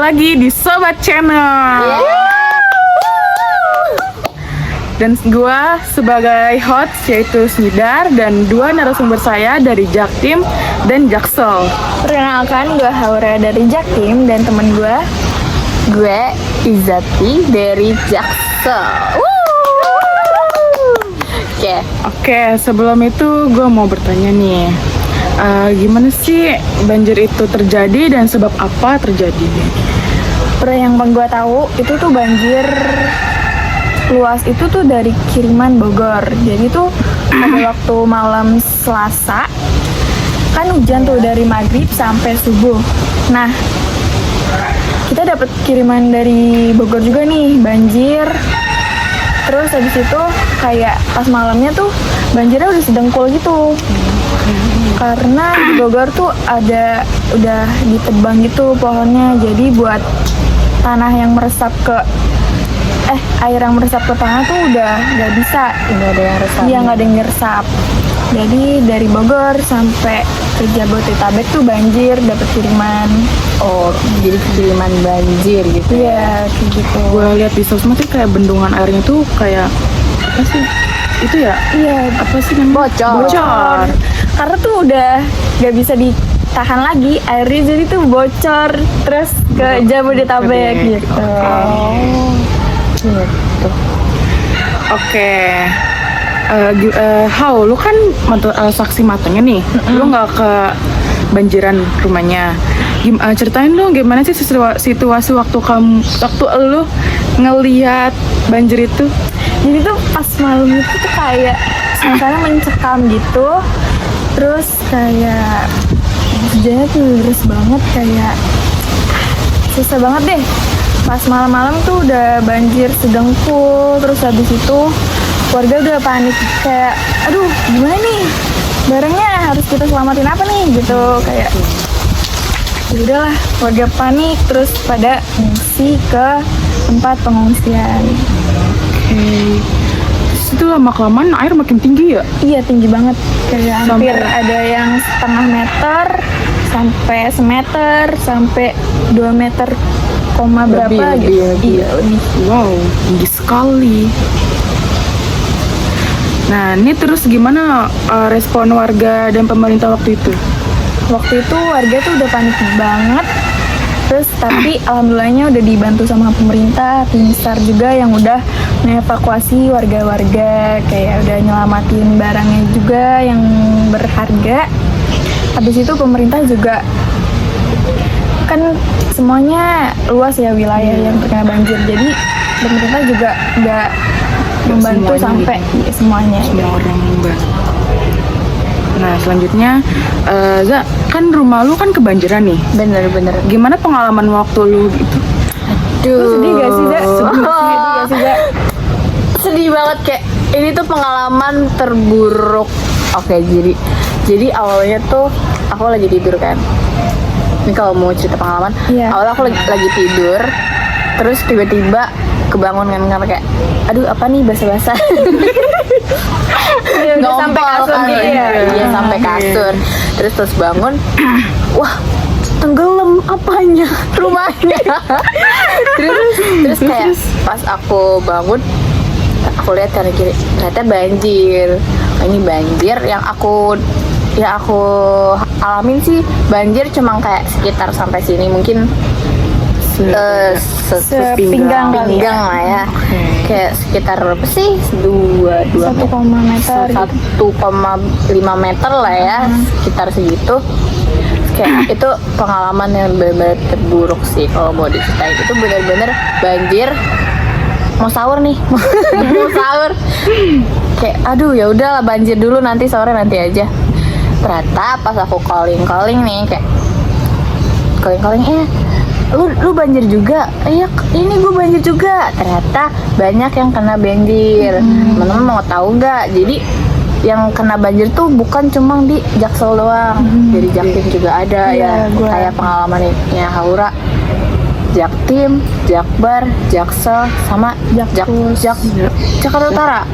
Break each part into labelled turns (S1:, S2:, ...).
S1: lagi di Sobat Channel. Dan gue sebagai host yaitu Smidar dan dua narasumber saya dari Jaktim dan Jaksel.
S2: Perkenalkan, gue Haura dari Jaktim dan temen gue Izati dari Jaksel.
S1: Oke, sebelum itu gue mau bertanya nih, gimana sih banjir itu terjadi dan sebab apa terjadi?
S2: Yang gue tahu itu tuh banjir luas itu tuh dari kiriman Bogor. Jadi tuh pada waktu malam Selasa kan hujan tuh dari maghrib sampai subuh. Nah, kita dapat kiriman dari Bogor juga nih, banjir. Terus habis itu kayak pas malamnya tuh banjirnya udah sedengkul gitu. Karena di Bogor tuh udah ditebang gitu pohonnya. Jadi buat tanah yang meresap ke air yang meresap ke tanah tuh udah nggak bisa.
S1: Nggak ada yang resap.
S2: Iya, nggak ada yang meresap. Jadi dari Bogor sampai ke Jabodetabek tuh banjir, dapet kiriman.
S3: Oh, jadi kiriman banjir gitu.
S2: Iya, kayak gitu.
S1: Gue lihat di sosmed sih kayak bendungan airnya tuh kayak apa sih? Itu ya?
S2: Iya,
S1: Apa sih namanya? Bocor.
S2: Karena tuh udah nggak bisa ditahan lagi airnya, jadi tuh bocor terus ke Jabodetabek gitu.
S3: Gitu.
S1: Oke. How, lu kan saksi matanya nih, lu nggak ke banjiran rumahnya. Ceritain dong gimana sih situasi waktu lu ngelihat banjir itu?
S2: Jadi tuh pas malam itu tuh kayak suasana mencekam gitu. Terus kayak hujannya tuh deras banget, kayak susah banget deh. Pas malam-malam tuh udah banjir sedengkul. Terus habis itu warga udah panik, kayak aduh gimana nih, barangnya harus kita selamatin apa nih gitu. Kayak ya udahlah, warga panik terus pada ngungsi ke tempat pengungsian.
S1: Terus itu lama-kelamaan air makin tinggi ya?
S2: Iya, tinggi banget, kayak hampir ada yang setengah meter sampai semeter sampai 2 meter koma berapa gitu. Iya, lebih.
S1: Wow, tinggi sekali. Nah, ini terus gimana respon warga dan pemerintah waktu itu?
S2: Waktu itu warga tuh udah panik banget. Terus tapi alhamdulillahnya udah dibantu sama pemerintah, tim SAR juga yang udah mengevakuasi warga-warga, kayak udah nyelamatin barangnya juga yang berharga. Habis itu pemerintah juga, kan semuanya luas ya wilayah yang terkena banjir, jadi pemerintah juga nggak membantu sampai semuanya.
S1: Semua orang membantu. Nah, selanjutnya Za, kan rumah lu kan kebanjiran nih.
S3: Bener-bener.
S1: Gimana pengalaman waktu lu gitu?
S2: Lu sedih gak sih, Za?
S3: Sedih banget, kayak ini tuh pengalaman terburuk. Oke, jadi awalnya tuh aku lagi tidur kan. Ini kalau mau cerita pengalaman, awalnya aku lagi tidur, terus tiba-tiba kebangun kan, karena kayak aduh apa nih basah-basah.
S2: Udah sampai kasur gitu ya?
S3: Iya, sampai kasur. Terus bangun, wah tenggelam apanya, rumahnya. terus kayak pas aku bangun, aku lihat kanan kiri, ternyata banjir. Ini banjir yang aku alamin sih, banjir cuma kayak sekitar sampai sini, mungkin
S2: sepinggang
S3: lah ya. Kayak sekitar berapa sih? 1,5 meter lah ya, sekitar segitu. Kayak itu pengalaman yang benar-benar terburuk sih kalau mau diceritain. Itu benar-benar banjir. Mau sahur nih, mau sahur. Kayak aduh ya udahlah, banjir dulu, nanti sore nanti aja. Ternyata pas aku calling nih, kayak calling lu banjir juga? Iya, ini gue banjir juga. Ternyata banyak yang kena banjir. Teman-teman mau tahu nggak? Jadi yang kena banjir tuh bukan cuma di Jaksel doang, dari Jaktim juga ada ya. Kayak pengalamannya Haura, Jaktim, Jakbar, Jaksel, sama Jakarta Utara.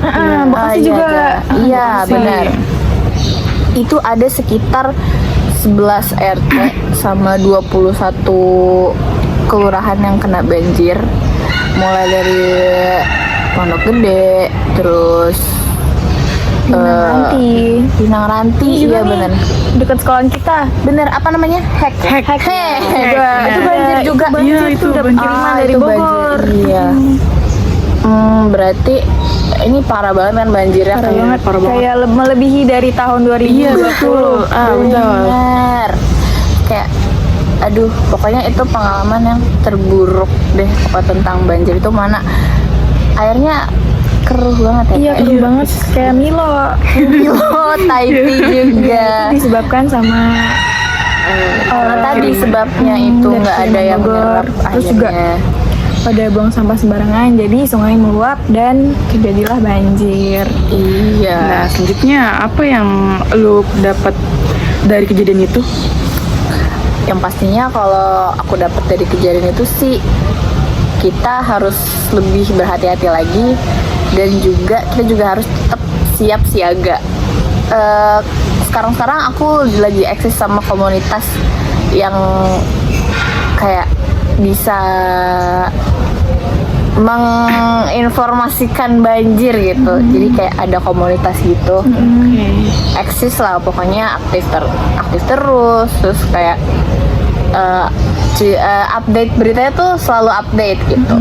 S2: Bekasi juga.
S3: Iya, benar. Itu ada sekitar 11 RT sama 21 kelurahan yang kena banjir, mulai dari Pondok Gede, terus Pinang Ranti, iya bener.
S2: Dekat sekolahan kita.
S3: Bener, apa namanya? Hek juga. Itu banjir juga.
S1: Iya, itu
S2: dapat
S1: banjir.
S2: kiriman dari
S3: itu
S2: Bogor.
S3: banjir, iya. Berarti ini parah banget kan banjirnya.
S2: Parah
S3: kayak-
S2: banget.
S1: parah banget.
S2: Kayak melebihi dari tahun 2020.
S1: Iya betul. Betul.
S3: Bener. Kayak aduh, pokoknya itu pengalaman yang terburuk deh apa tentang banjir itu, mana airnya keruh banget ya.
S2: Iya,
S3: Kak?
S2: keruh banget. Kayak Milo.
S3: Oh, Taiti juga.
S2: Itu disebabkan sama
S3: Karena tadi sebabnya itu
S2: dari
S3: nggak ada
S2: kiriman
S3: yang
S2: Bogor.
S3: nyerap
S2: Terus juga
S3: airnya.
S2: pada buang sampah sembarangan, jadi sungai meluap dan terjadilah banjir.
S3: Iya.
S1: Nah, selanjutnya apa yang lu dapat dari kejadian itu?
S3: Yang pastinya kalau aku dapat dari kejadian itu sih, kita harus lebih berhati-hati lagi, dan juga kita juga harus tetap siap siaga. Sekarang aku lagi eksis sama komunitas yang kayak bisa menginformasikan banjir gitu. Jadi kayak ada komunitas gitu. Eksis lah pokoknya, aktif terus kayak update beritanya tuh selalu update gitu.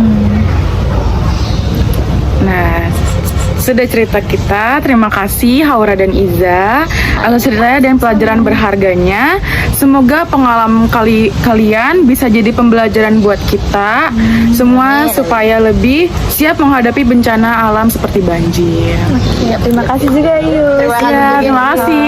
S1: Nah, sudah cerita kita. Terima kasih Haura dan Iza atas ceritanya dan pelajaran berharganya. Semoga pengalaman kalian bisa jadi pembelajaran buat kita semua supaya lebih siap menghadapi bencana alam seperti banjir.
S2: Ya, terima kasih juga Yus.
S3: Terima kasih
S1: Ya,
S3: juga.
S1: terima kasih.